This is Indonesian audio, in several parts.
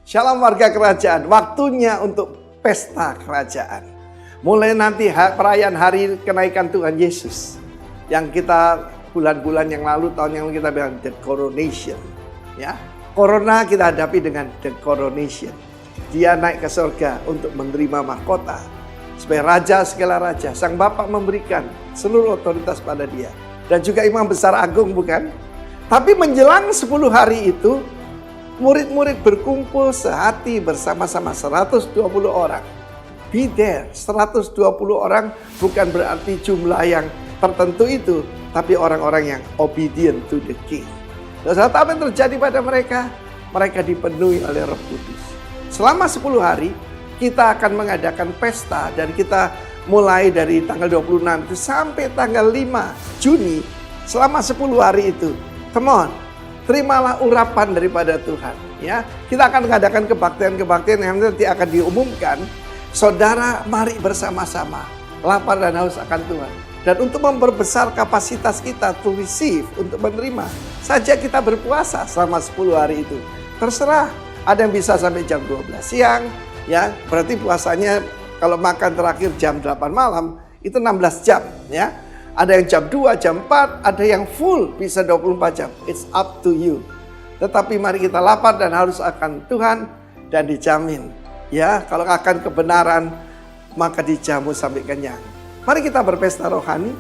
Shalom warga kerajaan, waktunya untuk pesta kerajaan. Mulai nanti perayaan hari kenaikan Tuhan Yesus. Yang kita bulan-bulan yang lalu, tahun yang lalu kita bilang the coronation. Ya, corona kita hadapi dengan the coronation. Dia naik ke surga untuk menerima mahkota. Sebagai raja segala raja, sang Bapa memberikan seluruh otoritas pada dia. Dan juga imam besar agung, bukan? Tapi menjelang 10 hari itu, murid-murid berkumpul sehati bersama-sama 120 orang. Be there, 120 orang bukan berarti jumlah yang tertentu itu, tapi orang-orang yang obedient to the king. Dan saat apa yang terjadi pada mereka? Mereka dipenuhi oleh Roh Kudus. Selama 10 hari, kita akan mengadakan pesta dan kita mulai dari tanggal 26 itu sampai tanggal 5 Juni. Selama 10 hari itu, come on, terimalah urapan daripada Tuhan. Ya, kita akan mengadakan kebaktian-kebaktian yang nanti akan diumumkan. Saudara, mari bersama-sama lapar dan haus akan Tuhan. Dan untuk memperbesar kapasitas kita to receive, untuk menerima, saja kita berpuasa selama 10 hari itu. Terserah, ada yang bisa sampai jam 12 siang, ya, berarti puasanya kalau makan terakhir jam 8 malam, itu 16 jam, ya. Ada yang jam 2, jam 4, ada yang full bisa 24 jam. It's up to you. Tetapi mari kita lapar dan harus akan Tuhan dan dijamin. Ya, kalau akan kebenaran maka dijamu sampai kenyang. Mari kita berpesta rohani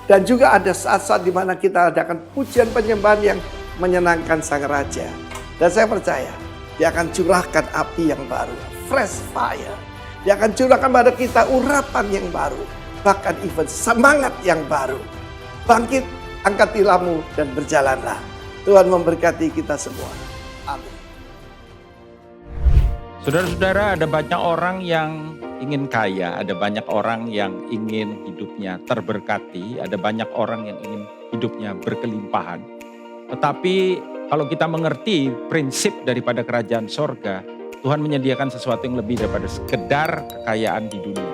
dan juga ada saat-saat di mana kita adakan pujian penyembahan yang menyenangkan Sang Raja. Dan saya percaya Dia akan curahkan api yang baru, fresh fire. Dia akan curahkan pada kita urapan yang baru, bahkan even semangat yang baru. Bangkit, angkat tilammu dan berjalanlah. Tuhan memberkati kita semua. Amin. Saudara-saudara, ada banyak orang yang ingin kaya, ada banyak orang yang ingin hidupnya terberkati, ada banyak orang yang ingin hidupnya berkelimpahan. Tetapi kalau kita mengerti prinsip daripada kerajaan sorga, Tuhan menyediakan sesuatu yang lebih daripada sekedar kekayaan di dunia.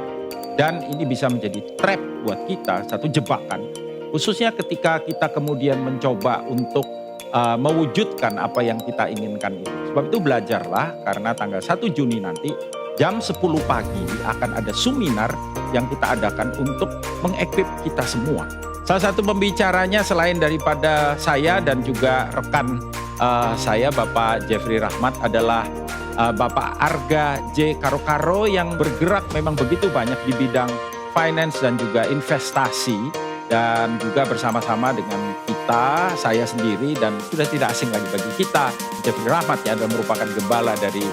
Dan ini bisa menjadi trap buat kita, satu jebakan. Khususnya ketika kita kemudian mencoba untuk mewujudkan apa yang kita inginkan itu. Sebab itu belajarlah, karena tanggal 1 Juni nanti jam 10 pagi akan ada seminar yang kita adakan untuk mengequip kita semua. Salah satu pembicaranya selain daripada saya dan juga rekan saya Bapak Jeffrey Rahmat adalah Bapak Arga J. Karo-Karo yang bergerak memang begitu banyak di bidang finance dan juga investasi. Dan juga bersama-sama dengan kita, saya sendiri, dan sudah tidak asing lagi bagi kita, Jeffrey Rahmat ya, adalah merupakan gembala dari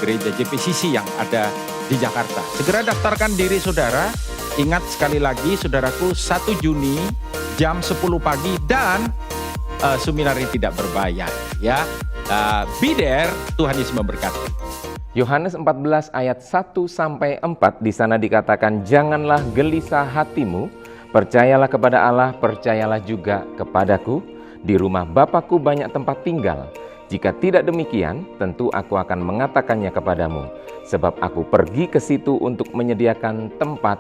gereja JPCC yang ada di Jakarta. Segera daftarkan diri saudara, ingat sekali lagi saudaraku 1 Juni jam 10 pagi dan seminar ini tidak berbayar ya. Be there, Tuhan Yesus memberkati. Yohanes 14 ayat 1-4 di sana dikatakan, janganlah gelisah hatimu, percayalah kepada Allah, percayalah juga kepadaku. Di rumah Bapakku banyak tempat tinggal. Jika tidak demikian, tentu aku akan mengatakannya kepadamu. Sebab aku pergi ke situ untuk menyediakan tempat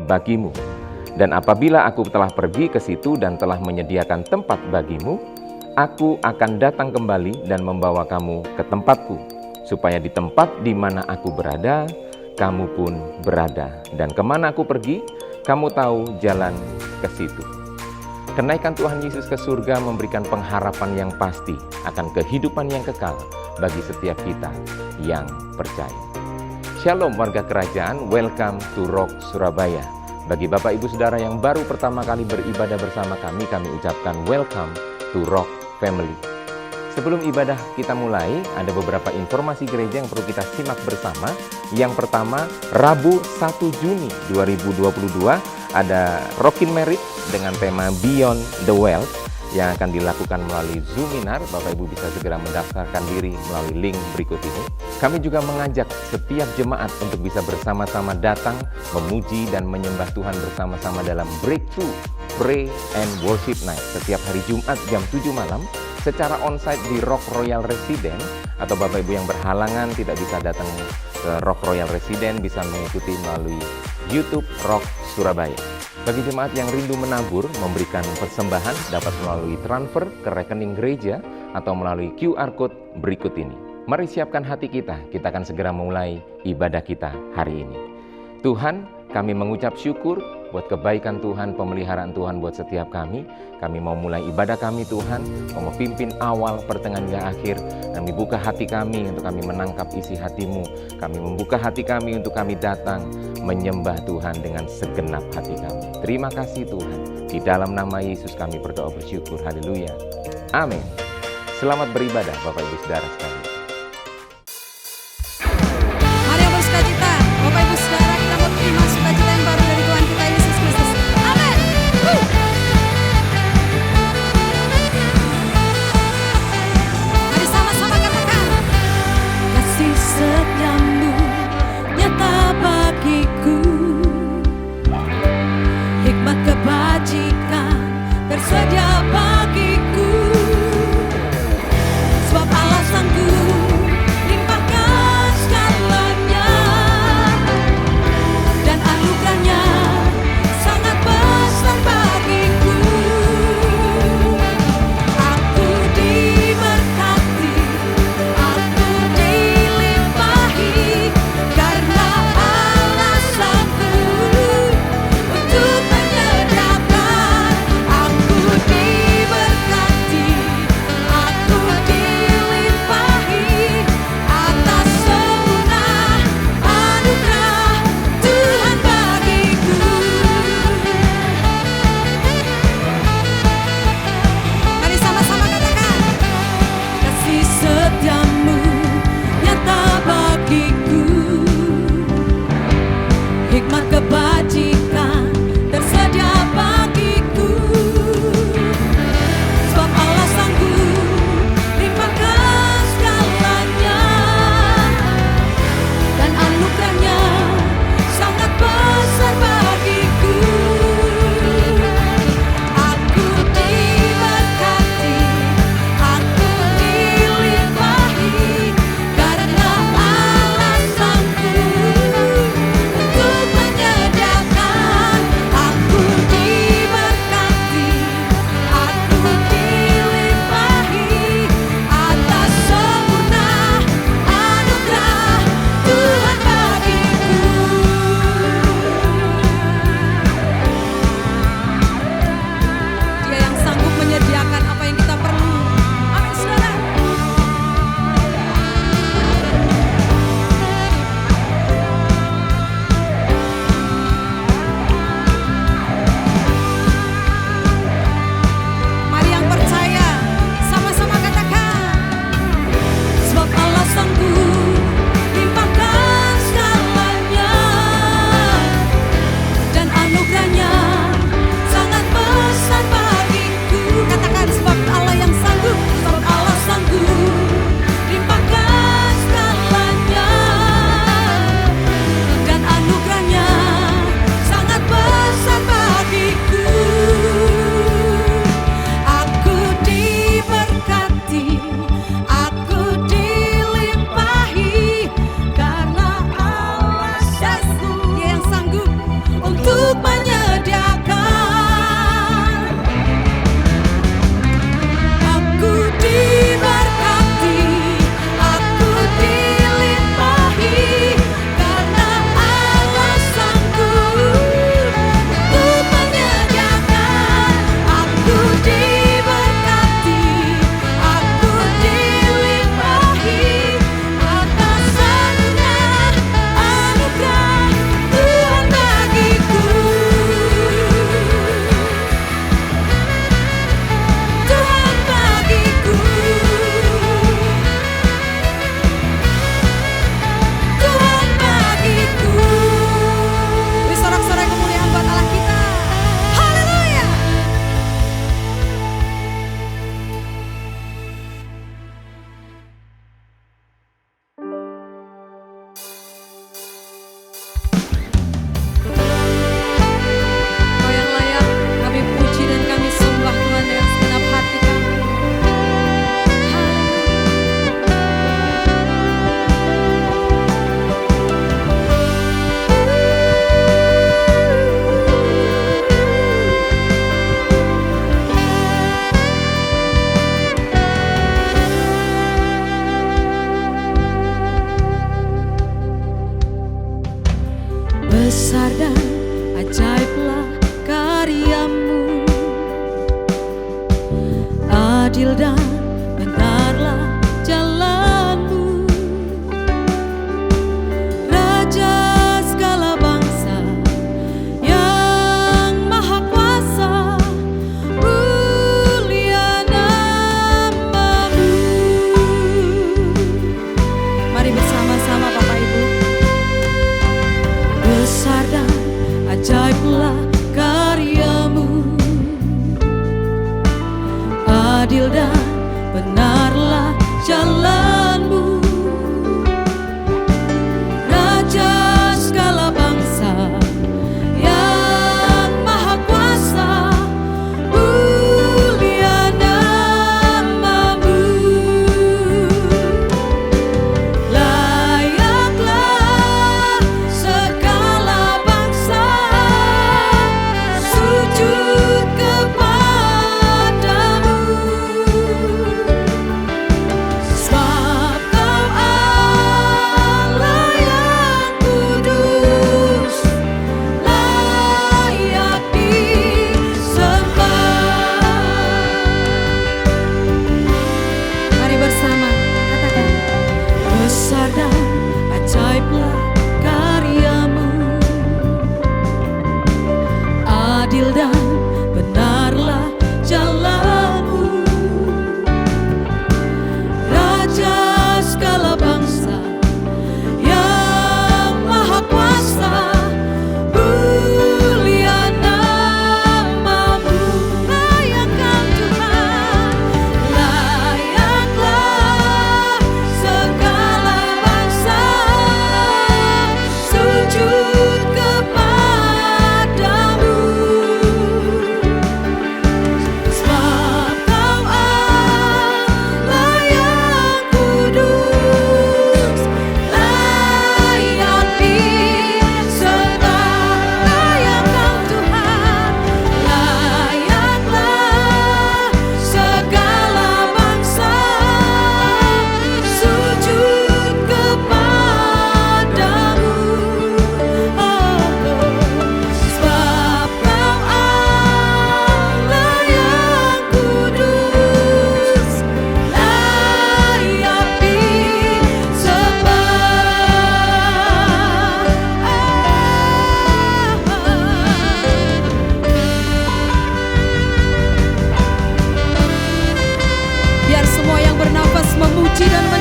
bagimu. Dan apabila aku telah pergi ke situ dan telah menyediakan tempat bagimu, aku akan datang kembali dan membawa kamu ke tempatku. Supaya di tempat di mana aku berada, kamu pun berada. Dan kemana aku pergi, kamu tahu jalan ke situ. Kenaikan Tuhan Yesus ke surga memberikan pengharapan yang pasti akan kehidupan yang kekal bagi setiap kita yang percaya. Shalom warga kerajaan, welcome to Rock Surabaya. Bagi Bapak Ibu Saudara yang baru pertama kali beribadah bersama kami ucapkan welcome to Rock Family. Sebelum ibadah kita mulai, ada beberapa informasi gereja yang perlu kita simak bersama. Yang pertama, Rabu 1 Juni 2022 ada Rockin Merit dengan tema Beyond the Wealth yang akan dilakukan melalui Zoominar. Bapak Ibu bisa segera mendaftarkan diri melalui link berikut ini. Kami juga mengajak setiap jemaat untuk bisa bersama-sama datang memuji dan menyembah Tuhan bersama-sama dalam Breakthrough Pray and Worship Night setiap hari Jumat jam 7 malam secara onsite di Rock Royal Residence. Atau Bapak Ibu yang berhalangan tidak bisa datang ke Rock Royal Residence bisa mengikuti melalui YouTube Rock Surabaya. Bagi jemaat yang rindu menabur, memberikan persembahan dapat melalui transfer ke rekening gereja atau melalui QR Code berikut ini. Mari siapkan hati kita akan segera memulai ibadah kita hari ini. Tuhan, kami mengucap syukur buat kebaikan Tuhan, pemeliharaan Tuhan buat setiap kami. Kami mau mulai ibadah kami Tuhan, mau pimpin awal, pertengahan, hingga akhir. Kami buka hati kami untuk kami menangkap isi hati-Mu. Kami membuka hati kami untuk kami datang menyembah Tuhan dengan segenap hati kami. Terima kasih Tuhan. Di dalam nama Yesus kami berdoa bersyukur. Haleluya. Amin. Selamat beribadah Bapak Ibu Saudara sekalian. Mari yang bersukacita, Bapak Ibu Saudara, kita mau terima sukacita yang baru dari Tuhan kita Yesus Kristus. Amin. Mari sama-sama katakan, kasih setiamu nyata bagiku, hikmat kebajikan tersedia bagiku, sebab Allah sanggup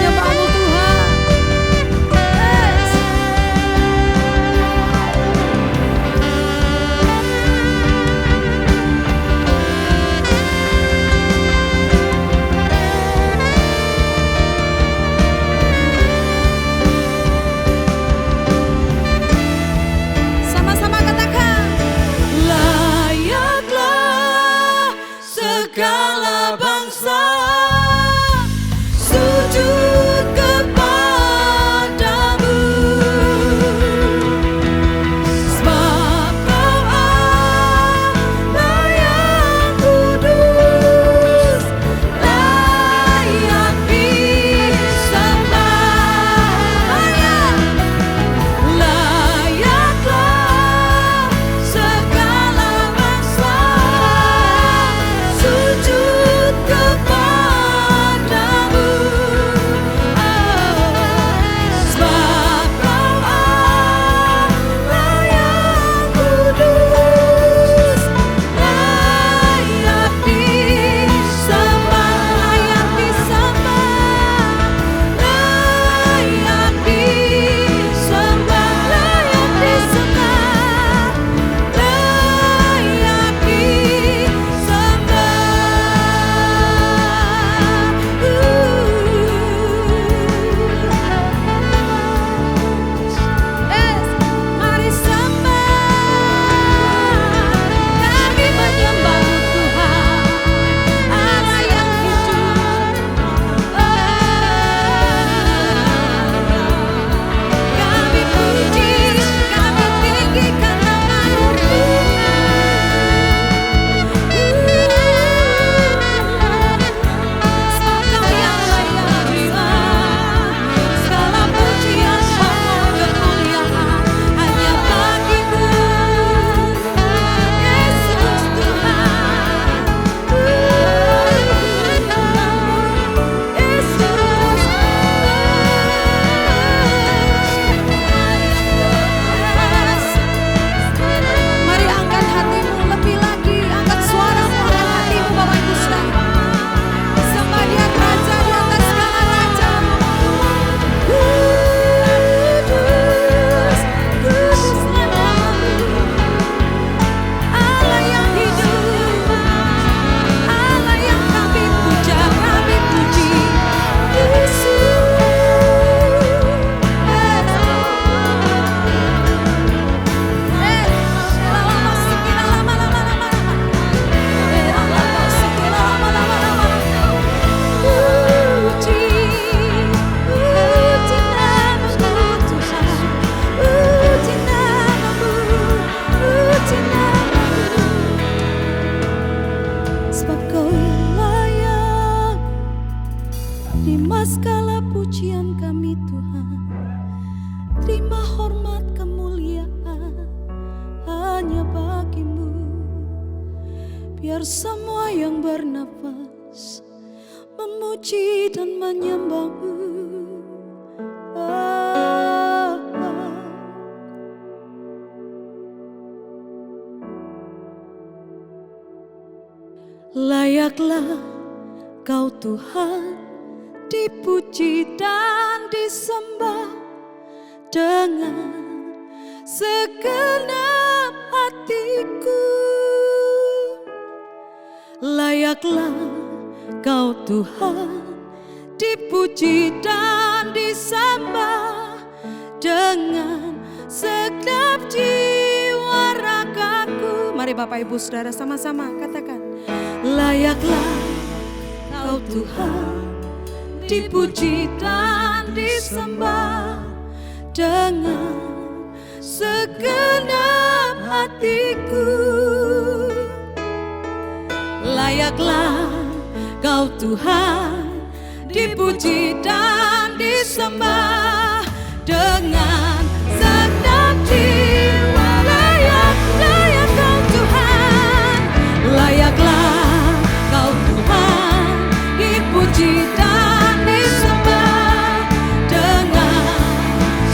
menyembahmu Tuhan. Yes. Sama-sama katakan, layaklah segala bangsa sujud kepadamu, sebab Kau Allah yang kudus, layak disembah. Layaklah segala bangsa sujud kepadamu, sebab Kau Allah yang kudus, layak disembah, layak disembah, layak disembah, layak disembah, layak disembah. Mari sembah, kami menyembahmu Tuhan, Allah yang hidup. Kami puji, kami tinggikan nama-Mu Tuhan. Kau yang layak terima segala pujian, semua kemuliaan hanya bagi-Mu, Yesus Tuhan. Mari angkat hatimu lebih lagi, angkat suaramu, angkat hatimu Bapak Ibu Saudara. Sembah Dia Raja di atas segala raja. Kudus, kudus namamu, Allah yang hidup, Allah yang kami puja, kami puji, Yesus. Sebab Kau yang layak terima segala pujian kami Tuhan. Terima hormat kemuliaan hanya bagi-Mu. Biar semua yang bernafas memuji dan menyembah-Mu. Layaklah Kau Tuhan dipuji dan disembah dengan segenap hatiku. Layaklah Kau Tuhan dipuji dan disembah dengan segenap jiwa ragaku. Mari Bapak Ibu Saudara sama-sama katakan, layaklah Kau Tuhan dipuji dan disembah dengan segenap hatiku. Layaklah Kau Tuhan dipuji dan disembah dengan segenap jiwa. Layak Kau Tuhan, layaklah Kau Tuhan dipuji dan disembah dengan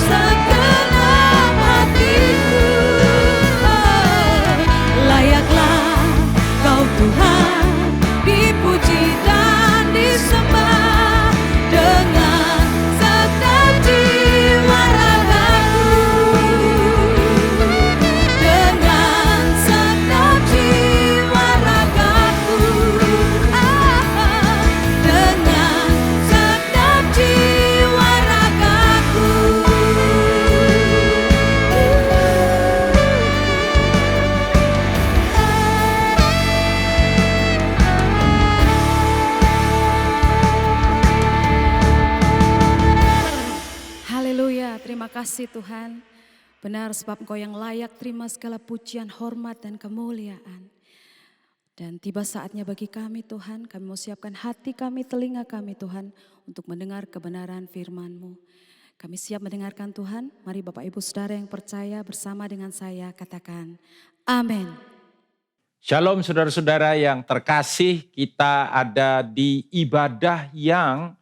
segenap hatiku. Layaklah Kau Tuhan dipuji dan disembah dengan kasih Tuhan. Benar sebab Engkau yang layak terima segala pujian, hormat dan kemuliaan. Dan tiba saatnya bagi kami Tuhan, kami mau siapkan hati kami, telinga kami Tuhan untuk mendengar kebenaran firman-Mu. Kami siap mendengarkan Tuhan. Mari Bapak Ibu Saudara yang percaya bersama dengan saya katakan amin. Shalom saudara-saudara yang terkasih, kita ada di ibadah yang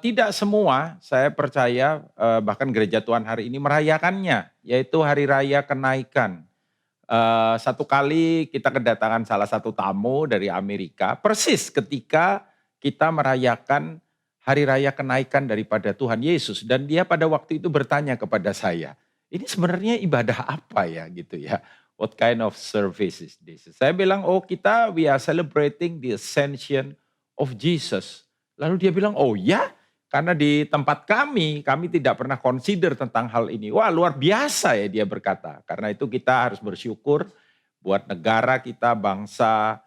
tidak semua, saya percaya bahkan gereja Tuhan hari ini merayakannya, yaitu Hari Raya Kenaikan. Satu kali kita kedatangan salah satu tamu dari Amerika, persis ketika kita merayakan Hari Raya Kenaikan daripada Tuhan Yesus. Dan dia pada waktu itu bertanya kepada saya, ini sebenarnya ibadah apa ya gitu ya? What kind of service is this? Saya bilang, we are celebrating the ascension of Jesus. Lalu dia bilang, oh ya, karena di tempat kami tidak pernah consider tentang hal ini. Wah luar biasa ya dia berkata. Karena itu kita harus bersyukur buat negara kita, bangsa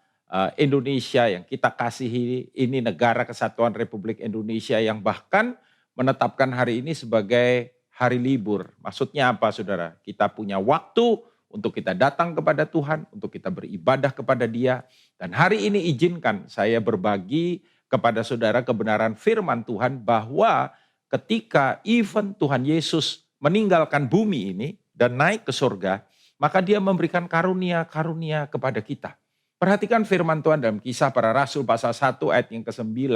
Indonesia yang kita kasihi. Ini negara kesatuan Republik Indonesia yang bahkan menetapkan hari ini sebagai hari libur. Maksudnya apa saudara? Kita punya waktu untuk kita datang kepada Tuhan, untuk kita beribadah kepada Dia. Dan hari ini izinkan saya berbagi kepada saudara kebenaran firman Tuhan bahwa ketika even Tuhan Yesus meninggalkan bumi ini dan naik ke surga, maka dia memberikan karunia-karunia kepada kita. Perhatikan firman Tuhan dalam Kisah Para Rasul pasal 1 ayat yang ke-9.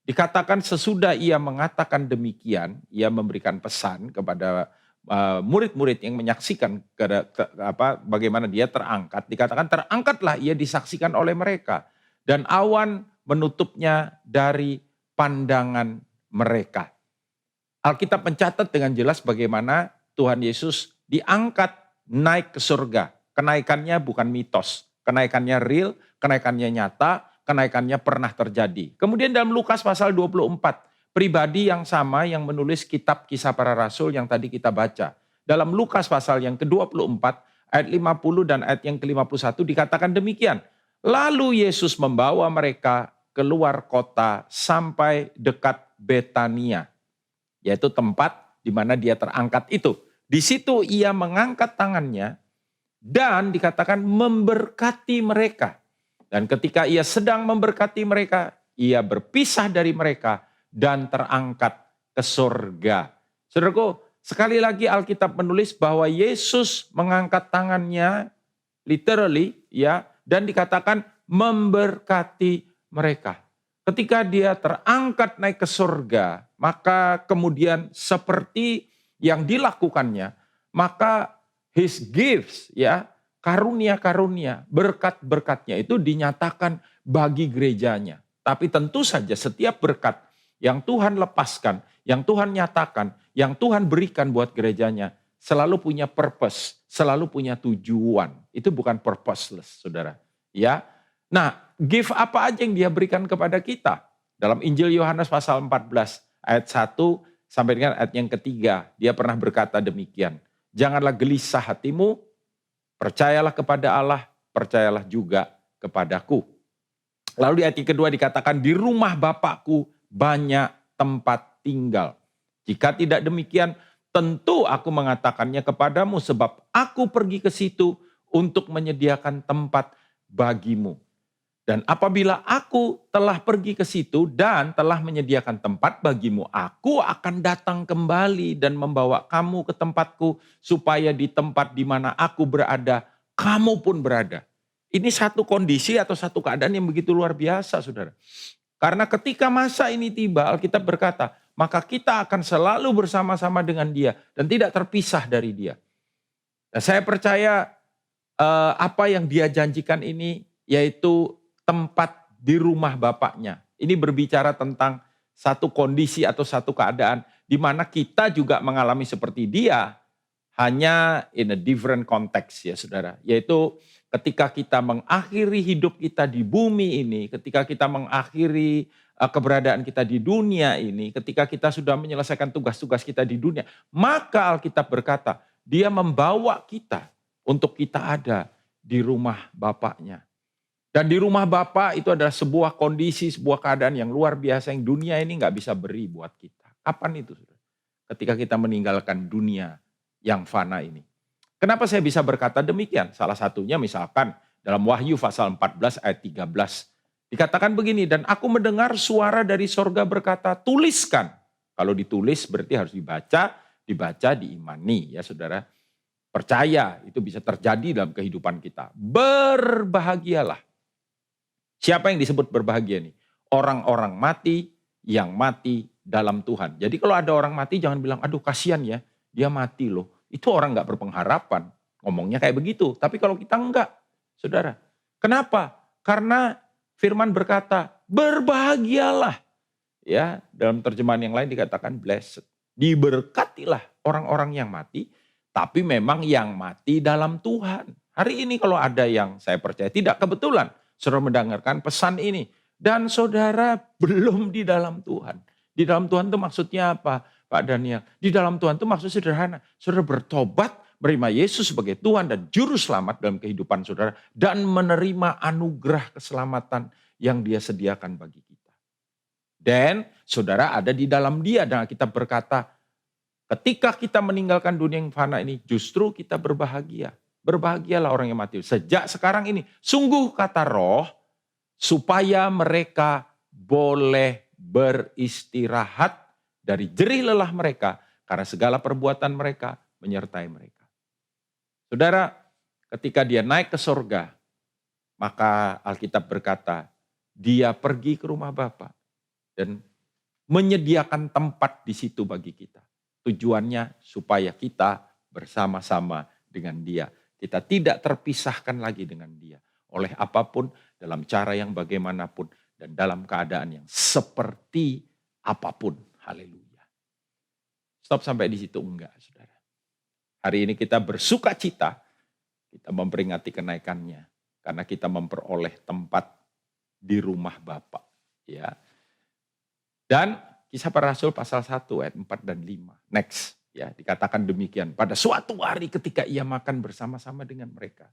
Dikatakan sesudah ia mengatakan demikian, ia memberikan pesan kepada murid-murid yang menyaksikan bagaimana dia terangkat. Dikatakan terangkatlah ia disaksikan oleh mereka. Dan awan menutupnya dari pandangan mereka. Alkitab mencatat dengan jelas bagaimana Tuhan Yesus diangkat naik ke surga. Kenaikannya bukan mitos, kenaikannya real, kenaikannya nyata, kenaikannya pernah terjadi. Kemudian dalam Lukas pasal 24, pribadi yang sama yang menulis kitab Kisah Para Rasul yang tadi kita baca. Dalam Lukas pasal yang ke-24, ayat 50 dan ayat yang ke-51 dikatakan demikian. Lalu Yesus membawa mereka keluar kota sampai dekat Betania, yaitu tempat di mana dia terangkat itu. Di situ ia mengangkat tangannya dan dikatakan memberkati mereka. Dan ketika ia sedang memberkati mereka, ia berpisah dari mereka dan terangkat ke surga. Saudaraku, sekali lagi Alkitab menulis bahwa Yesus mengangkat tangannya literally ya, dan dikatakan memberkati mereka. Ketika dia terangkat naik ke surga, maka kemudian seperti yang dilakukannya, maka his gifts ya, karunia-karunia, berkat-berkatnya itu dinyatakan bagi gerejanya. Tapi tentu saja setiap berkat yang Tuhan lepaskan, yang Tuhan nyatakan, yang Tuhan berikan buat gerejanya, selalu punya purpose, selalu punya tujuan. Itu bukan purposeless, saudara. Ya, nah gift apa aja yang dia berikan kepada kita? Dalam Injil Yohanes pasal 14 ayat 1 sampai dengan ayat yang ketiga, dia pernah berkata demikian. Janganlah gelisah hatimu, percayalah kepada Allah, percayalah juga kepadaku. Lalu di ayat yang kedua dikatakan di rumah Bapakku banyak tempat tinggal. Jika tidak demikian, tentu aku mengatakannya kepadamu sebab aku pergi ke situ untuk menyediakan tempat bagimu. Dan apabila aku telah pergi ke situ dan telah menyediakan tempat bagimu, aku akan datang kembali dan membawa kamu ke tempatku supaya di tempat di mana aku berada, kamu pun berada. Ini satu kondisi atau satu keadaan yang begitu luar biasa, saudara. Karena ketika masa ini tiba, Alkitab berkata, maka kita akan selalu bersama-sama dengan dia dan tidak terpisah dari dia. Nah, saya percaya apa yang dia janjikan ini yaitu tempat di rumah Bapaknya. Ini berbicara tentang satu kondisi atau satu keadaan di mana kita juga mengalami seperti dia, hanya in a different context ya saudara. Yaitu ketika kita mengakhiri hidup kita di bumi ini, ketika kita mengakhiri keberadaan kita di dunia ini, ketika kita sudah menyelesaikan tugas-tugas kita di dunia, maka Alkitab berkata, dia membawa kita untuk kita ada di rumah Bapaknya. Dan di rumah Bapa itu adalah sebuah kondisi, sebuah keadaan yang luar biasa yang dunia ini nggak bisa beri buat kita. Kapan itu? ketika kita meninggalkan dunia yang fana ini. Kenapa saya bisa berkata demikian? Salah satunya misalkan dalam Wahyu pasal 14 ayat 13. Dikatakan begini, dan aku mendengar suara dari sorga berkata, tuliskan. Kalau ditulis berarti harus dibaca, diimani ya saudara. Percaya itu bisa terjadi dalam kehidupan kita. Berbahagialah. Siapa yang disebut berbahagia nih? Orang-orang mati yang mati dalam Tuhan. Jadi kalau ada orang mati jangan bilang, aduh kasihan ya, dia mati loh. Itu orang gak berpengharapan. Ngomongnya kayak begitu. Tapi kalau kita enggak, saudara. Kenapa? Karena firman berkata, berbahagialah. Ya, dalam terjemahan yang lain dikatakan blessed. Diberkatilah orang-orang yang mati, tapi memang yang mati dalam Tuhan. Hari ini kalau ada yang saya percaya tidak kebetulan, saudara mendengarkan pesan ini. Dan saudara belum di dalam Tuhan. Di dalam Tuhan itu maksudnya apa, Pak Daniel? Di dalam Tuhan itu maksudnya sederhana. Saudara bertobat, menerima Yesus sebagai Tuhan dan Juru Selamat dalam kehidupan saudara. Dan menerima anugerah keselamatan yang Dia sediakan bagi kita. Dan saudara ada di dalam Dia. Dan kita berkata, ketika kita meninggalkan dunia yang fana ini, justru kita berbahagia. Berbahagialah orang yang mati. Sejak sekarang ini, sungguh kata Roh, supaya mereka boleh beristirahat dari jerih lelah mereka, karena segala perbuatan mereka menyertai mereka. Saudara, ketika dia naik ke sorga, maka Alkitab berkata, dia pergi ke rumah Bapa dan menyediakan tempat di situ bagi kita. Tujuannya supaya kita bersama-sama dengan dia. Kita tidak terpisahkan lagi dengan dia. Oleh apapun, dalam cara yang bagaimanapun, dan dalam keadaan yang seperti apapun. Haleluya. Stop sampai di situ enggak, saudara. Hari ini kita bersuka cita, kita memperingati kenaikannya. Karena kita memperoleh tempat di rumah Bapa. Ya. Dan Kisah Para Rasul pasal 1 ayat 4 dan 5. Next. Ya, dikatakan demikian. Pada suatu hari ketika ia makan bersama-sama dengan mereka,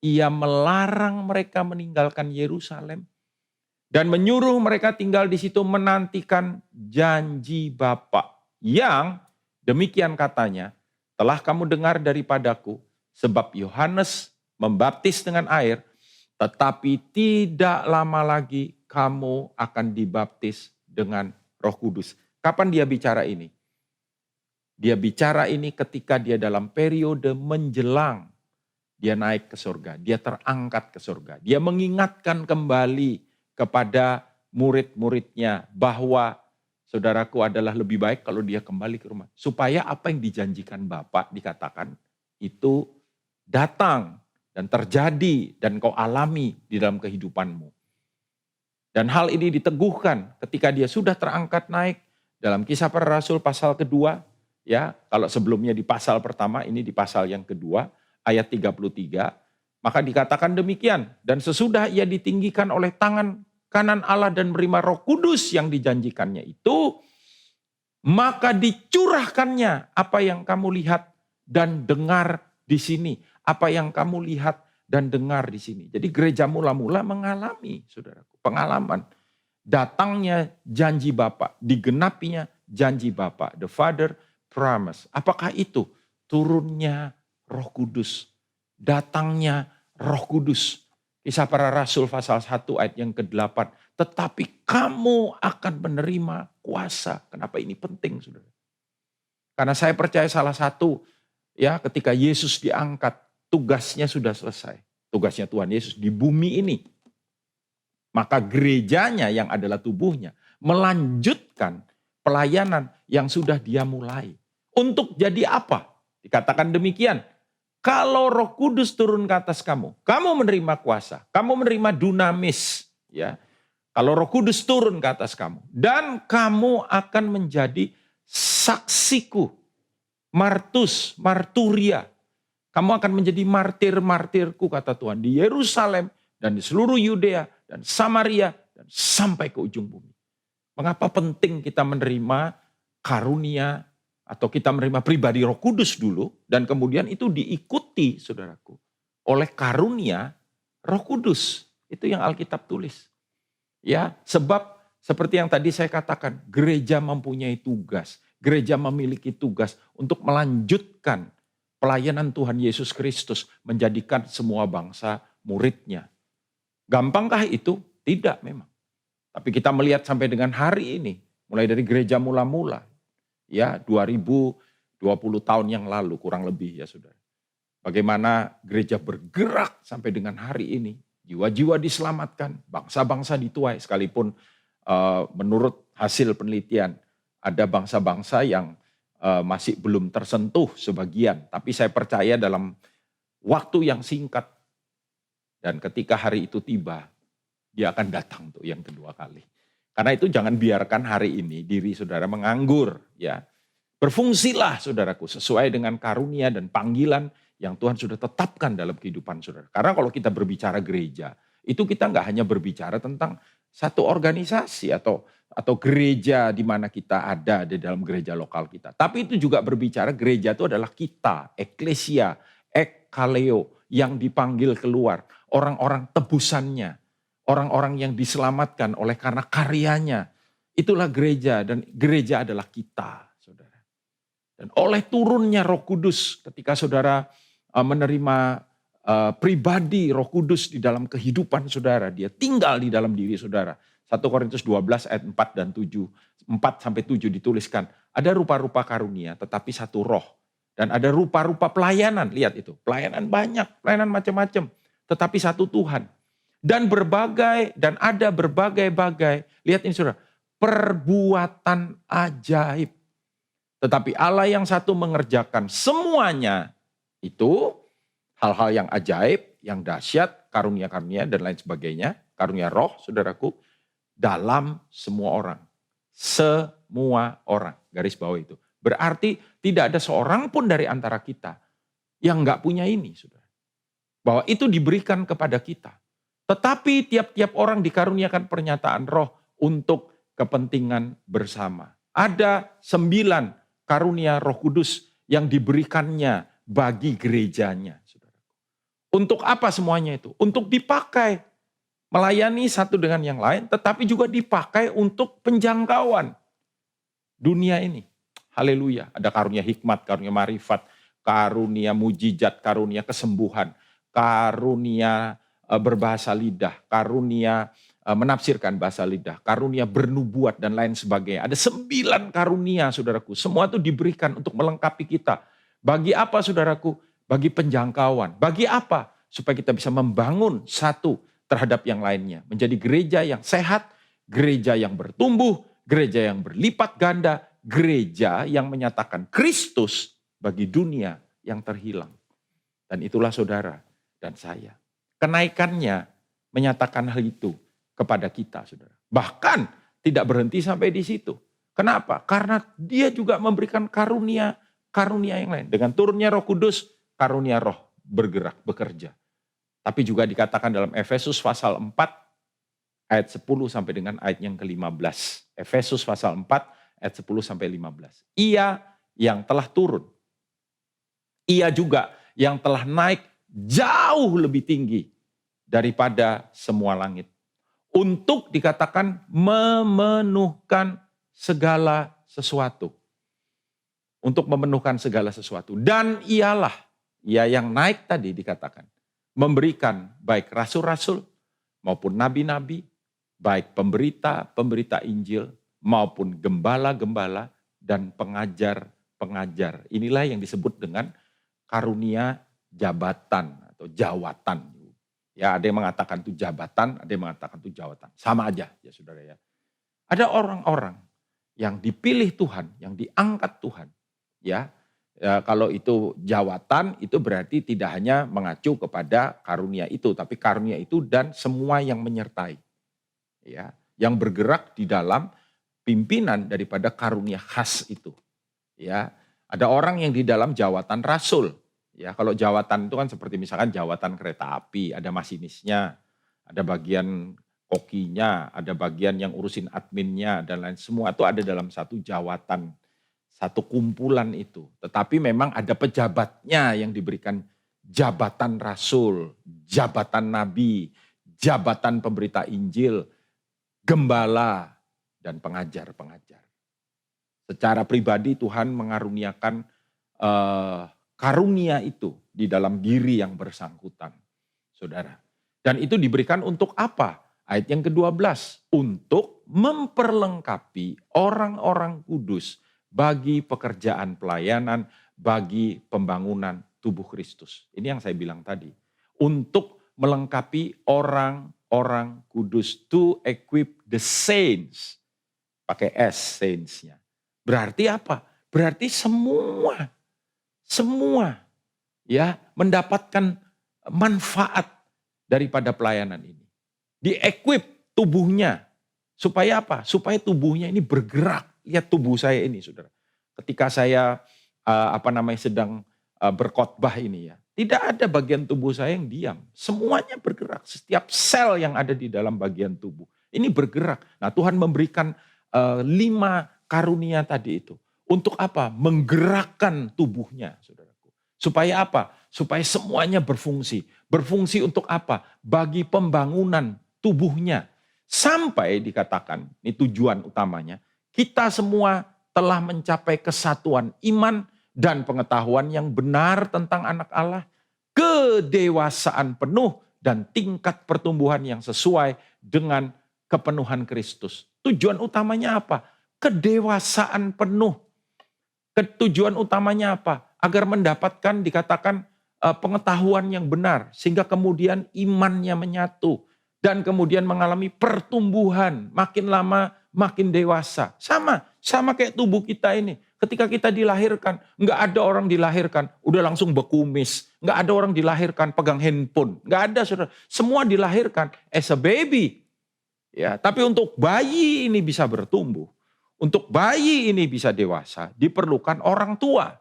ia melarang mereka meninggalkan Yerusalem dan menyuruh mereka tinggal di situ menantikan janji Bapa yang demikian katanya, telah kamu dengar daripadaku, sebab Yohanes membaptis dengan air, tetapi tidak lama lagi kamu akan dibaptis dengan Roh Kudus. Kapan dia bicara ini? Dia bicara ini ketika dia dalam periode menjelang dia naik ke surga, dia terangkat ke surga. Dia mengingatkan kembali kepada murid-muridnya bahwa saudaraku adalah lebih baik kalau dia kembali ke rumah. Supaya apa yang dijanjikan Bapa dikatakan itu datang dan terjadi dan kau alami di dalam kehidupanmu. Dan hal ini diteguhkan ketika dia sudah terangkat naik dalam Kisah Para Rasul pasal kedua. Ya, kalau sebelumnya di pasal pertama, ini di pasal yang kedua, ayat 33, maka dikatakan demikian. Dan sesudah ia ditinggikan oleh tangan kanan Allah dan menerima Roh Kudus yang dijanjikannya itu, maka dicurahkannya apa yang kamu lihat dan dengar di sini. Apa yang kamu lihat dan dengar di sini. Jadi gereja mula-mula mengalami, saudaraku, pengalaman. Datangnya janji Bapa, digenapinya janji Bapa. The Father promise. Apakah itu? Turunnya Roh Kudus. Datangnya Roh Kudus. Kisah Para Rasul pasal 1 ayat yang ke-8. Tetapi kamu akan menerima kuasa. Kenapa ini penting, saudara? Karena saya percaya salah satu, ya, ketika Yesus diangkat, tugasnya sudah selesai. Tugasnya Tuhan Yesus di bumi ini. Maka gerejanya yang adalah tubuhnya melanjutkan pelayanan yang sudah dia mulai. Untuk jadi apa? Dikatakan demikian. Kalau Roh Kudus turun ke atas kamu, kamu menerima kuasa, kamu menerima dunamis, ya. Kalau Roh Kudus turun ke atas kamu dan kamu akan menjadi saksiku, marturia. Kamu akan menjadi martir-martirku kata Tuhan di Yerusalem dan di seluruh Yudea dan Samaria dan sampai ke ujung bumi. Mengapa penting kita menerima karunia atau kita menerima pribadi Roh Kudus dulu dan kemudian itu diikuti, saudaraku, oleh karunia Roh Kudus. Itu yang Alkitab tulis. Ya, sebab seperti yang tadi saya katakan, gereja mempunyai tugas. gereja memiliki tugas untuk melanjutkan pelayanan Tuhan Yesus Kristus, menjadikan semua bangsa muridnya. Gampangkah itu? Tidak memang. Tapi kita melihat sampai dengan hari ini, mulai dari gereja mula-mula, ya 2020 tahun yang lalu kurang lebih ya saudara. Bagaimana gereja bergerak sampai dengan hari ini, jiwa-jiwa diselamatkan, bangsa-bangsa dituai, sekalipun menurut hasil penelitian ada bangsa-bangsa yang masih belum tersentuh sebagian, tapi saya percaya dalam waktu yang singkat dan ketika hari itu tiba, dia akan datang tuh yang kedua kali. Karena itu jangan biarkan hari ini diri saudara menganggur, ya. Berfungsilah saudaraku sesuai dengan karunia dan panggilan yang Tuhan sudah tetapkan dalam kehidupan saudara. Karena kalau kita berbicara gereja, itu kita nggak hanya berbicara tentang satu organisasi atau gereja di mana kita ada di dalam gereja lokal kita. Tapi itu juga berbicara gereja itu adalah kita, eklesia, ekkaleo yang dipanggil keluar, orang-orang tebusannya, orang-orang yang diselamatkan oleh karena karyanya. Itulah gereja dan gereja adalah kita, saudara. Dan oleh turunnya Roh Kudus ketika saudara menerima pribadi Roh Kudus di dalam kehidupan saudara, dia tinggal di dalam diri saudara. 1 Korintus 12 ayat 4 dan 7, 4-7 dituliskan, ada rupa-rupa karunia tetapi satu roh. Dan ada rupa-rupa pelayanan, lihat itu, pelayanan banyak, pelayanan macam-macam, tetapi satu Tuhan. Dan ada berbagai-bagai, lihat ini saudara, perbuatan ajaib. Tetapi Allah yang satu mengerjakan semuanya itu, hal-hal yang ajaib, yang dahsyat, karunia-karunia dan lain sebagainya, karunia roh saudaraku, dalam semua orang. Semua orang, garis bawah itu. Berarti tidak ada seorang pun dari antara kita yang gak punya ini, saudara. Bahwa itu diberikan kepada kita. Tetapi tiap-tiap orang dikaruniakan pernyataan roh untuk kepentingan bersama. Ada 9 karunia Roh Kudus yang diberikannya bagi gerejanya. Saudara. Untuk apa semuanya itu? Untuk dipakai. Melayani satu dengan yang lain, tetapi juga dipakai untuk penjangkauan dunia ini. Haleluya. Ada karunia hikmat, karunia marifat, karunia mujizat, karunia kesembuhan, karunia berbahasa lidah, karunia menafsirkan bahasa lidah, karunia bernubuat dan lain sebagainya. Ada 9 karunia saudaraku. Semua itu diberikan untuk melengkapi kita. Bagi apa saudaraku? Bagi penjangkauan. Bagi apa? Supaya kita bisa membangun satu terhadap yang lainnya. Menjadi gereja yang sehat, gereja yang bertumbuh, gereja yang berlipat ganda, gereja yang menyatakan Kristus bagi dunia yang terhilang. Dan itulah saudara dan saya. Kenaikannya menyatakan hal itu kepada kita, saudara. Bahkan tidak berhenti sampai di situ. Kenapa? Karena dia juga memberikan karunia yang lain. Dengan turunnya Roh Kudus, karunia roh bergerak, bekerja. Tapi juga dikatakan dalam Efesus pasal 4 ayat 10 sampai dengan ayat yang ke-15. Efesus pasal 4 ayat 10 sampai 15. Ia yang telah turun. Ia juga yang telah naik jauh lebih tinggi daripada semua langit. Untuk dikatakan memenuhkan segala sesuatu. Untuk memenuhkan segala sesuatu. Dan ia yang naik tadi dikatakan. Memberikan baik rasul-rasul maupun nabi-nabi, baik pemberita Injil maupun gembala-gembala dan pengajar-pengajar. Inilah yang disebut dengan karunia jabatan atau jawatan. Ya, ada yang mengatakan itu jabatan, ada yang mengatakan itu jawatan. Sama aja ya saudara ya. Ada orang-orang yang dipilih Tuhan, yang diangkat Tuhan. Ya, kalau itu jawatan itu berarti tidak hanya mengacu kepada karunia itu, tapi karunia itu dan semua yang menyertai. Ya, yang bergerak di dalam pimpinan daripada karunia khas itu. Ya, ada orang yang di dalam jawatan rasul. Ya, kalau jawatan itu kan seperti misalkan jawatan kereta api, ada masinisnya, ada bagian kokinya, ada bagian yang urusin adminnya dan lain semua itu ada dalam satu jawatan. Satu kumpulan itu. Tetapi memang ada pejabatnya yang diberikan jabatan rasul, jabatan nabi, jabatan pemberita Injil, gembala, dan pengajar-pengajar. Secara pribadi Tuhan mengaruniakan karunia itu di dalam diri yang bersangkutan, saudara. Dan itu diberikan untuk apa? Ayat yang ke-12, untuk memperlengkapi orang-orang kudus bagi pekerjaan pelayanan, bagi pembangunan tubuh Kristus. Ini yang saya bilang tadi. Untuk melengkapi orang-orang kudus, to equip the saints. Pakai S, saints-nya. Berarti apa? Berarti semua ya mendapatkan manfaat daripada pelayanan ini. Di-equip tubuhnya. Supaya apa? Supaya tubuhnya ini bergerak. Lihat tubuh saya ini, saudara. Ketika saya sedang berkhotbah ini ya. Tidak ada bagian tubuh saya yang diam. Semuanya bergerak. Setiap sel yang ada di dalam bagian tubuh. Ini bergerak. Nah, Tuhan memberikan 5 karunia tadi itu. Untuk apa? Menggerakkan tubuhnya, saudaraku. Supaya apa? Supaya semuanya berfungsi. Berfungsi untuk apa? Bagi pembangunan tubuhnya. Sampai dikatakan, ini tujuan utamanya, kita semua telah mencapai kesatuan iman dan pengetahuan yang benar tentang anak Allah, kedewasaan penuh dan tingkat pertumbuhan yang sesuai dengan kepenuhan Kristus. Tujuan utamanya apa? Kedewasaan penuh. Tujuan utamanya apa? Agar mendapatkan dikatakan pengetahuan yang benar. Sehingga kemudian imannya menyatu. Dan kemudian mengalami pertumbuhan. Makin lama makin dewasa. Sama kayak tubuh kita ini. Ketika kita dilahirkan, nggak ada orang dilahirkan udah langsung bekumis. Nggak ada orang dilahirkan pegang handphone. Nggak ada, saudara. Semua dilahirkan as a baby. Ya, tapi untuk bayi ini bisa bertumbuh, untuk bayi ini bisa dewasa, diperlukan orang tua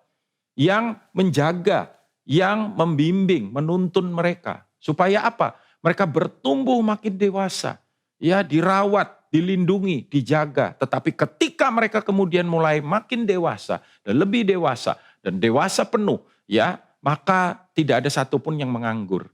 yang menjaga, yang membimbing, menuntun mereka. Supaya apa? Mereka bertumbuh makin dewasa, ya dirawat, dilindungi, dijaga. Tetapi ketika mereka kemudian mulai makin dewasa dan lebih dewasa dan dewasa penuh, ya maka tidak ada satupun yang menganggur.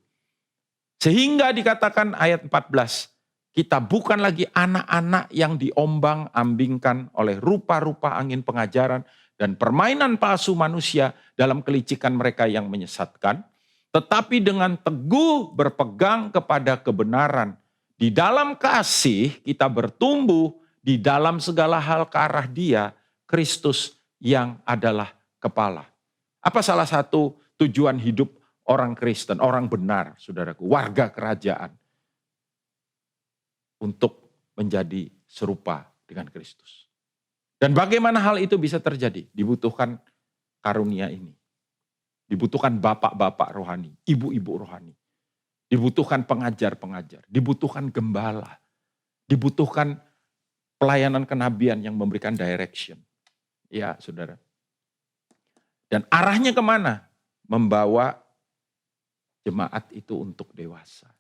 Sehingga dikatakan ayat 14, kita bukan lagi anak-anak yang diombang-ambingkan oleh rupa-rupa angin pengajaran dan permainan palsu manusia dalam kelicikan mereka yang menyesatkan. Tetapi dengan teguh berpegang kepada kebenaran. Di dalam kasih kita bertumbuh di dalam segala hal ke arah Dia, Kristus yang adalah kepala. Apa salah satu tujuan hidup orang Kristen, orang benar, saudaraku, warga kerajaan? Untuk menjadi serupa dengan Kristus. Dan bagaimana hal itu bisa terjadi? Dibutuhkan karunia ini. Dibutuhkan bapak-bapak rohani, ibu-ibu rohani. Dibutuhkan pengajar-pengajar, dibutuhkan gembala. Dibutuhkan pelayanan kenabian yang memberikan direction. Ya, saudara. Dan arahnya kemana? Membawa jemaat itu untuk dewasa.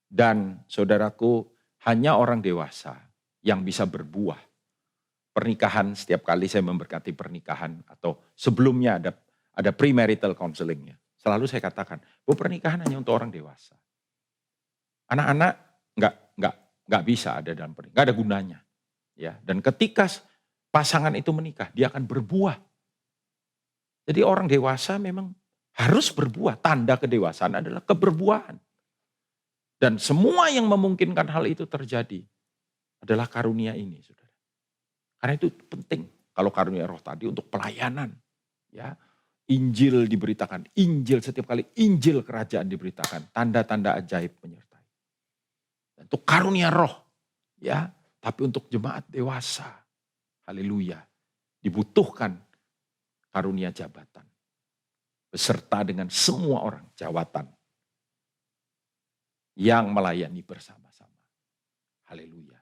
Dan saudaraku, hanya orang dewasa yang bisa berbuah. Pernikahan, setiap kali saya memberkati pernikahan atau sebelumnya ada premarital counselingnya. Selalu saya katakan, bahwa pernikahan hanya untuk orang dewasa. Anak-anak nggak bisa ada dalam pernikahan, nggak ada gunanya. Ya, dan ketika pasangan itu menikah, dia akan berbuah. Jadi orang dewasa memang harus berbuah. Tanda kedewasaan adalah keberbuahan. Dan semua yang memungkinkan hal itu terjadi adalah karunia ini, saudara. Karena itu penting. Kalau karunia roh tadi untuk pelayanan. Ya, Injil diberitakan. Injil setiap kali Injil kerajaan diberitakan. Tanda-tanda ajaib menyertai. Untuk karunia roh. Ya, tapi untuk jemaat dewasa. Haleluya. Dibutuhkan karunia jabatan. Beserta dengan semua orang jawatan. Yang melayani bersama-sama. Haleluya.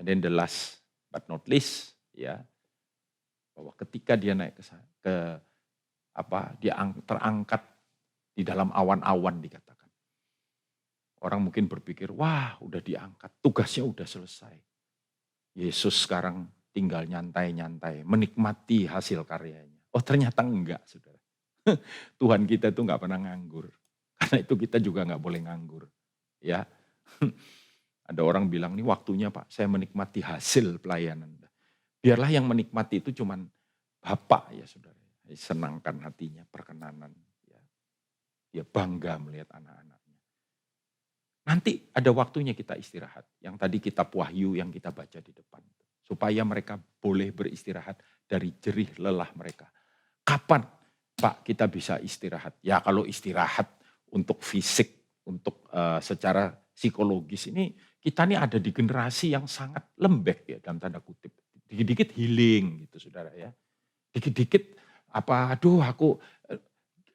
And then the last but not least, ya, bahwa ketika dia naik dia terangkat di dalam awan-awan dikatakan. Orang mungkin berpikir, wah udah diangkat, tugasnya udah selesai. Yesus sekarang tinggal nyantai-nyantai, menikmati hasil karyanya. Oh ternyata enggak, saudara. Tuhan kita itu enggak pernah nganggur. Karena itu kita juga nggak boleh nganggur. Ya, ada orang bilang nih waktunya Pak, saya menikmati hasil pelayanan. Biarlah yang menikmati itu cuman Bapak ya saudara. Senangkan hatinya, perkenanan. Ya. Dia bangga melihat anak-anaknya. Nanti ada waktunya kita istirahat. Yang tadi kitab Wahyu yang kita baca di depan. Supaya mereka boleh beristirahat dari jerih lelah mereka. Kapan Pak kita bisa istirahat? Ya kalau istirahat untuk fisik, untuk secara psikologis ini, kita nih ada di generasi yang sangat lembek ya dalam tanda kutip. Dikit-dikit healing gitu saudara ya. Dikit-dikit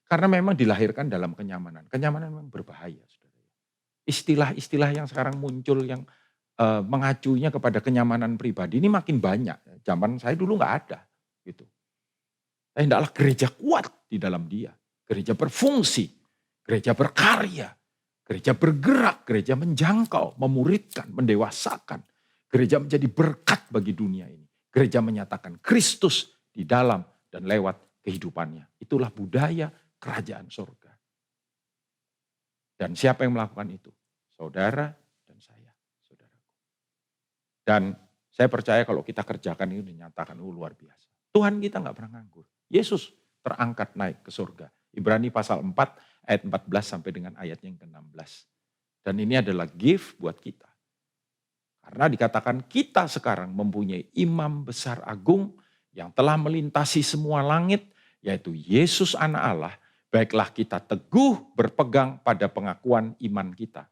karena memang dilahirkan dalam kenyamanan. Kenyamanan memang berbahaya saudara. Istilah-istilah yang sekarang muncul yang mengacunya kepada kenyamanan pribadi ini makin banyak. Zaman saya dulu nggak ada gitu. Tapi hendaklah gereja kuat di dalam dia. Gereja berfungsi, gereja berkarya, gereja bergerak, gereja menjangkau, memuridkan, mendewasakan. Gereja menjadi berkat bagi dunia ini. Gereja menyatakan Kristus di dalam dan lewat kehidupannya. Itulah budaya kerajaan surga. Dan siapa yang melakukan itu? Saudara dan saya, saudaraku. Dan saya percaya kalau kita kerjakan ini dinyatakan luar biasa. Tuhan kita nggak pernah nganggur. Yesus terangkat naik ke surga. Ibrani pasal 4 ayat 14 sampai dengan ayat yang ke-16. Dan ini adalah gift buat kita. Karena dikatakan kita sekarang mempunyai imam besar agung yang telah melintasi semua langit, yaitu Yesus anak Allah. Baiklah kita teguh berpegang pada pengakuan iman kita.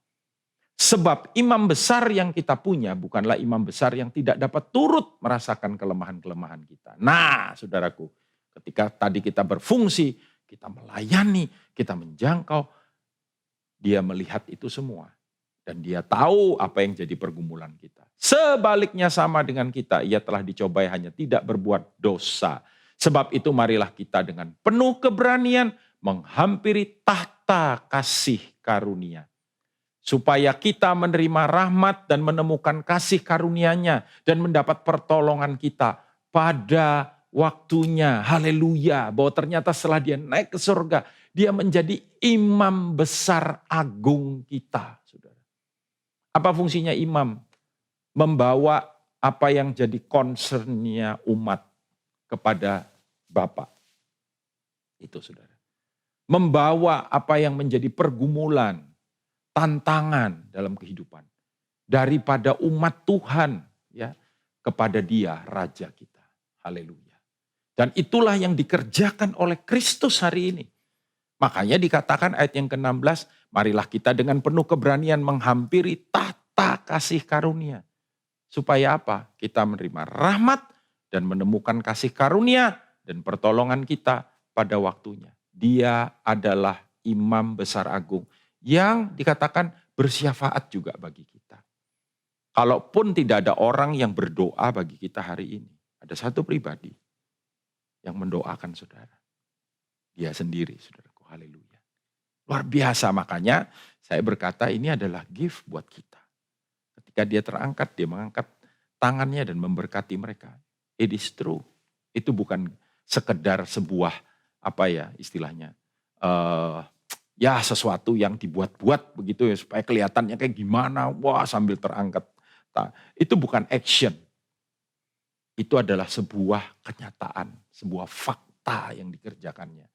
Sebab imam besar yang kita punya bukanlah imam besar yang tidak dapat turut merasakan kelemahan-kelemahan kita. Nah saudaraku, ketika tadi kita berfungsi, kita melayani, kita menjangkau, dia melihat itu semua. Dan dia tahu apa yang jadi pergumulan kita. Sebaliknya sama dengan kita, ia telah dicobai hanya tidak berbuat dosa. Sebab itu marilah kita dengan penuh keberanian menghampiri tahta kasih karunia. Supaya kita menerima rahmat dan menemukan kasih karunia-Nya dan mendapat pertolongan kita pada waktunya. Haleluya. Bahwa ternyata setelah dia naik ke surga, dia menjadi imam besar agung kita. Saudara. Apa fungsinya imam? Membawa apa yang jadi concernnya umat kepada Bapa. Itu saudara. Membawa apa yang menjadi pergumulan, tantangan dalam kehidupan. Daripada umat Tuhan ya kepada dia raja kita. Haleluya. Dan itulah yang dikerjakan oleh Kristus hari ini. Makanya dikatakan ayat yang ke-16, marilah kita dengan penuh keberanian menghampiri tahta kasih karunia. Supaya apa? Kita menerima rahmat dan menemukan kasih karunia dan pertolongan kita pada waktunya. Dia adalah imam besar agung yang dikatakan bersyafaat juga bagi kita. Kalaupun tidak ada orang yang berdoa bagi kita hari ini, ada satu pribadi yang mendoakan saudara. Dia sendiri, saudaraku. Haleluya. Luar biasa, makanya saya berkata ini adalah gift buat kita. Ketika dia terangkat, dia mengangkat tangannya dan memberkati mereka. It is true. Itu bukan sekedar sebuah istilahnya. Ya sesuatu yang dibuat-buat begitu ya supaya kelihatannya kayak gimana. Wah sambil terangkat. Itu bukan action. Itu adalah sebuah kenyataan. Sebuah fakta yang dikerjakannya.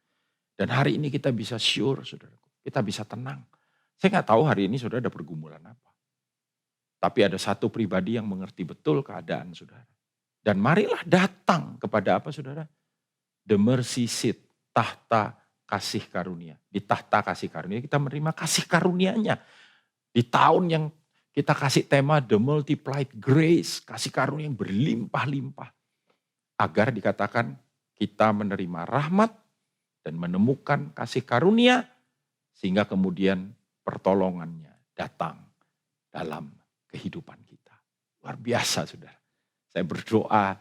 Dan hari ini kita bisa sure saudaraku. Kita bisa tenang. Saya nggak tahu hari ini saudara ada pergumulan apa. Tapi ada satu pribadi yang mengerti betul keadaan saudara. Dan marilah datang kepada apa saudara? The mercy seat. Tahta kasih karunia. Di tahta kasih karunia kita menerima kasih karunia-Nya. Di tahun yang kita kasih tema the multiplied grace. Kasih karunia yang berlimpah-limpah. Agar dikatakan kita menerima rahmat dan menemukan kasih karunia. Sehingga kemudian pertolongannya datang dalam kehidupan kita. Luar biasa saudara. Saya berdoa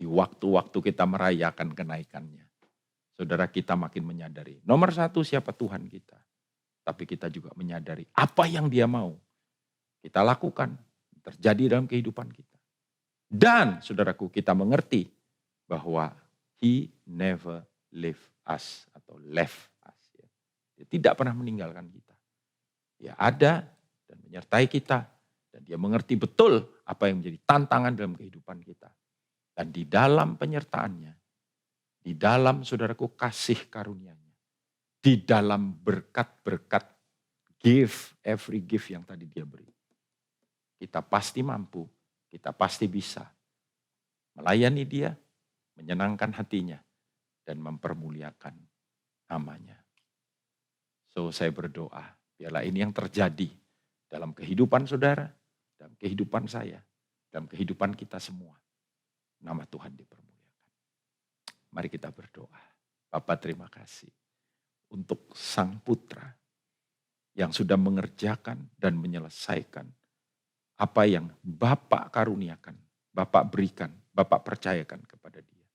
di waktu-waktu kita merayakan kenaikannya. Saudara kita makin menyadari. Nomor satu siapa Tuhan kita. Tapi kita juga menyadari apa yang dia mau. Kita lakukan. Terjadi dalam kehidupan kita. Dan saudaraku kita mengerti bahwa he never leave us. Atau left us. Dia tidak pernah meninggalkan kita. Dia ada dan menyertai kita. Dan dia mengerti betul apa yang menjadi tantangan dalam kehidupan kita. Dan di dalam penyertaannya, di dalam saudaraku kasih karunia-Nya, di dalam berkat-berkat every gift yang tadi Dia beri, kita pasti mampu, kita pasti bisa melayani Dia, menyenangkan hatinya, dan mempermuliakan namanya. So saya berdoa, biarlah ini yang terjadi dalam kehidupan saudara, dalam kehidupan saya, dalam kehidupan kita semua. Nama Tuhan dipermuliakan. Mari kita berdoa. Bapa, terima kasih untuk Sang Putra yang sudah mengerjakan dan menyelesaikan apa yang Bapa karuniakan, Bapa berikan, Bapa percayakan kepada Dia.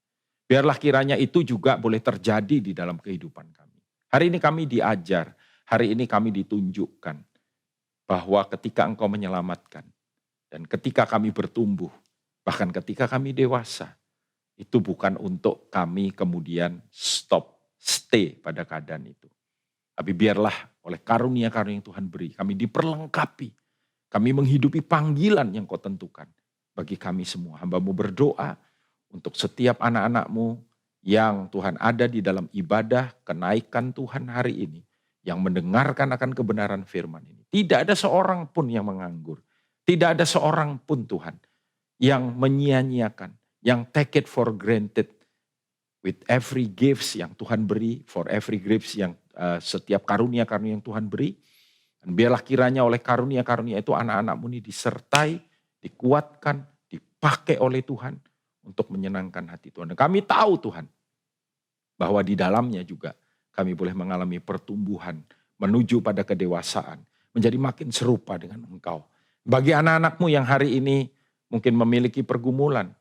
Biarlah kiranya itu juga boleh terjadi di dalam kehidupan kami. Hari ini kami diajar, hari ini kami ditunjukkan bahwa ketika Engkau menyelamatkan dan ketika kami bertumbuh, bahkan ketika kami dewasa, itu bukan untuk kami kemudian stay pada keadaan itu. Tapi biarlah oleh karunia-karunia yang Tuhan beri, kami diperlengkapi. Kami menghidupi panggilan yang Kau tentukan bagi kami semua. Hamba-Mu berdoa untuk setiap anak-anak-Mu yang Tuhan ada di dalam ibadah kenaikan Tuhan hari ini, yang mendengarkan akan kebenaran firman ini. Tidak ada seorang pun yang menganggur. Tidak ada seorang pun Tuhan yang menyia-nyiakan, yang take it for granted with every gifts yang Tuhan beri, for every gifts yang setiap karunia-karunia yang Tuhan beri. Dan biarlah kiranya oleh karunia-karunia itu anak-anak-Mu ini disertai, dikuatkan, dipakai oleh Tuhan untuk menyenangkan hati Tuhan. Dan kami tahu Tuhan bahwa di dalamnya juga kami boleh mengalami pertumbuhan menuju pada kedewasaan, menjadi makin serupa dengan Engkau. Bagi anak-anak-Mu yang hari ini mungkin memiliki pergumulan,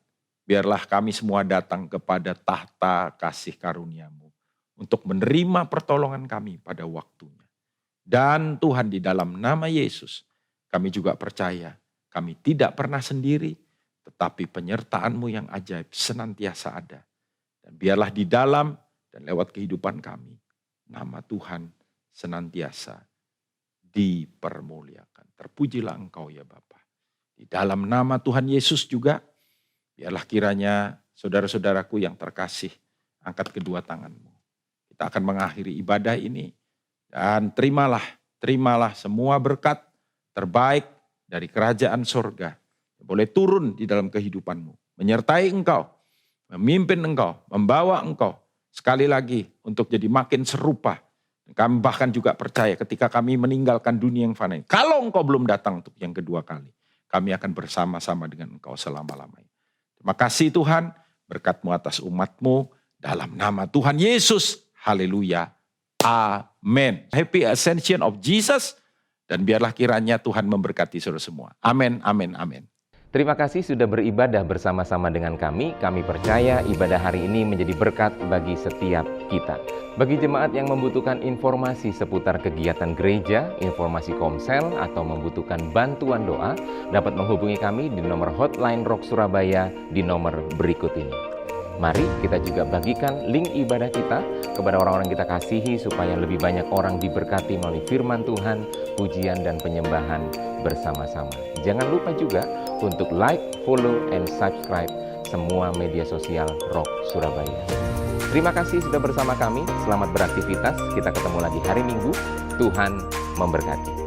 biarlah kami semua datang kepada tahta kasih karunia-Mu untuk menerima pertolongan kami pada waktunya. Dan Tuhan, di dalam nama Yesus, kami juga percaya kami tidak pernah sendiri, tetapi penyertaan-Mu yang ajaib senantiasa ada. Dan biarlah di dalam dan lewat kehidupan kami, nama Tuhan senantiasa dipermuliakan. Terpujilah Engkau ya Bapa. Di dalam nama Tuhan Yesus juga, biarlah kiranya saudara-saudaraku yang terkasih, angkat kedua tanganmu. Kita akan mengakhiri ibadah ini, dan terimalah semua berkat terbaik dari kerajaan surga. Boleh turun di dalam kehidupanmu, menyertai engkau, memimpin engkau, membawa engkau, sekali lagi untuk jadi makin serupa. Kami bahkan juga percaya ketika kami meninggalkan dunia yang fana, kalau engkau belum datang untuk yang kedua kali, kami akan bersama-sama dengan engkau selama-lamanya. Terima kasih Tuhan, berkat-Mu atas umat-Mu, dalam nama Tuhan Yesus. Haleluya. Amin. Happy Ascension of Jesus. Dan biarlah kiranya Tuhan memberkati saudara semua. Amin, amin, amin. Terima kasih sudah beribadah bersama-sama dengan kami. Kami percaya ibadah hari ini menjadi berkat bagi setiap kita. Bagi jemaat yang membutuhkan informasi seputar kegiatan gereja, informasi komsel, atau membutuhkan bantuan doa, dapat menghubungi kami di nomor hotline Rock Surabaya di nomor berikut ini. Mari kita juga bagikan link ibadah kita kepada orang-orang kita kasihi supaya lebih banyak orang diberkati melalui firman Tuhan, pujian dan penyembahan bersama-sama. Jangan lupa juga untuk like, follow, and subscribe semua media sosial Rock Surabaya. Terima kasih sudah bersama kami. Selamat beraktivitas. Kita ketemu lagi hari Minggu. Tuhan memberkati.